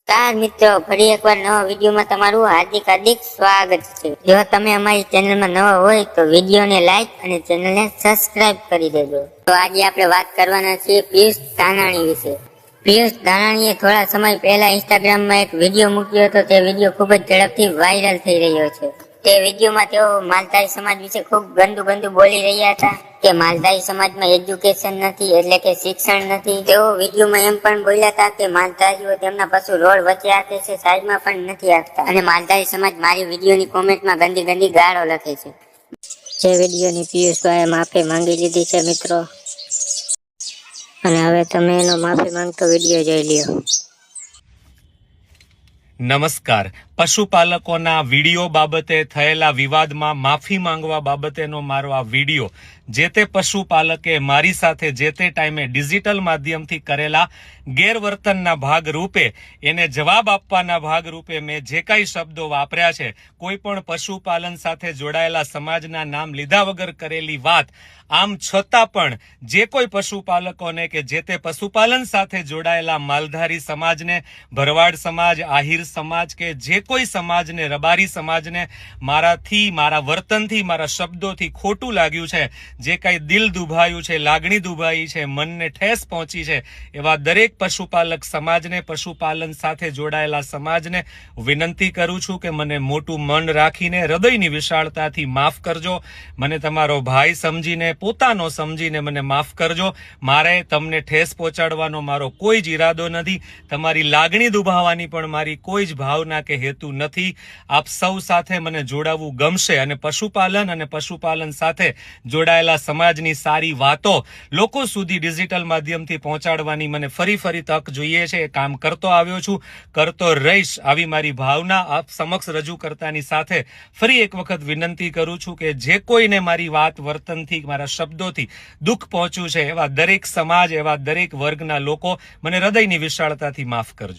મિત્રો, ફરી એકવાર નવા વિડીયોમાં તમારું હાર્દિક સ્વાગત છે। જો તમે અમારી ચેનલમાં નવા હોય તો વિડીયોને લાઈક અને ચેનલને સબસ્ક્રાઇબ કરી દેજો। તો આજે આપણે વાત કરવાના છીએ પિયુષ ધાનાણી વિશે। પિયુષ ધાનાણીએ થોડા સમય પહેલા ઇન્સ્ટાગ્રામમાં એક વિડીયો મૂક્યો હતો। તે વિડીયો ખૂબ જ ઝડપથી વાયરલ થઈ રહ્યો છે। તે વિડીયોમાં તેઓ માલધારી સમાજ વિશે ખૂબ ગંદુ બોલી રહ્યા હતા કે માલધારી સમાજમાં એજ્યુકેશન નથી, એટલે કે શિક્ષણ નથી। તેઓ વિડીયોમાં એમ પણ બોલ્યા હતા કે માલધારીઓ તેમના પશુ રોડ વચ્ચે રાખે છે, સાઈડમાં પણ નથી રાખતા, અને માલધારી સમાજ મારી વિડીયોની કોમેન્ટમાં ગંદી ગાળો લખે છે। જે વિડીયોની પિયુષભાઈએ માફી માંગી લીધી છે મિત્રો, અને હવે તમે એનો માફી માંગતો વિડીયો જોઈ લ્યો। નમસ્કાર। પશુપાલકોના વિડીયો બાબતે થયેલા વિવાદમાં માફી માંગવા બાબતેનો મારો આ વિડીયો જે તે પશુપાલકે મારી સાથે જે તે ટાઈમે ડિજિટલ માધ્યમથી કરેલા ગેરવર્તનના ભાગરૂપે એને જવાબ આપવાના ભાગરૂપે મેં જે કાંઈ શબ્દો વાપર્યા છે, કોઈ પણ પશુપાલન સાથે જોડાયેલા સમાજના નામ લીધા વગર કરેલી વાત, આમ છતાં પણ જે કોઈ પશુપાલકોને કે જે તે પશુપાલન સાથે જોડાયેલા માલધારી સમાજને, ભરવાડ સમાજ, આહિર સમાજ કે જે કોઈ સમાજને, રબારી સમાજને મારાથી, મારા વર્તનથી, મારા શબ્દોથી ખોટું લાગ્યું છે, જે કાંઈ દિલ દુભાયું છે, લાગણી દુભાઈ છે, મનને ઠેસ પહોંચી છે, એવા દરેક પશુપાલક સમાજને, પશુપાલન સાથે જોડાયેલા સમાજને વિનંતી કરું છું કે મને મોટું મન રાખીને, હૃદયની વિશાળતાથી માફ કરજો। મને તમારો ભાઈ સમજીને, પોતાનો સમજીને મને માફ કરજો। મારે તમને ઠેસ પહોંચાડવાનો મારો કોઈ જ ઈરાદો નથી, તમારી લાગણી દુભાવવાની પણ મારી કોઈ જ ભાવના કે હેતુ નથી। આપ સૌ સાથે મને જોડાવવું ગમશે, અને પશુપાલન સાથે જોડાયેલા સમાજની સારી વાતો લોકો સુધી ડિજિટલ માધ્યમથી પહોંચાડવાની મને ફરી તક જોઈએ છે। એ કામ કરતો આવ્યો છું, કરતો રહીશ, આવી મારી ભાવના આપ સમક્ષ રજૂ કરતાની સાથે ફરી એક વખત વિનંતી કરું છું કે જે કોઈને મારી વાત, વર્તનથી, મારા શબ્દોથી દુઃખ પહોંચ્યું છે, એવા દરેક સમાજ, એવા દરેક વર્ગના લોકો મને હૃદયની વિશાળતાથી માફ કરજો।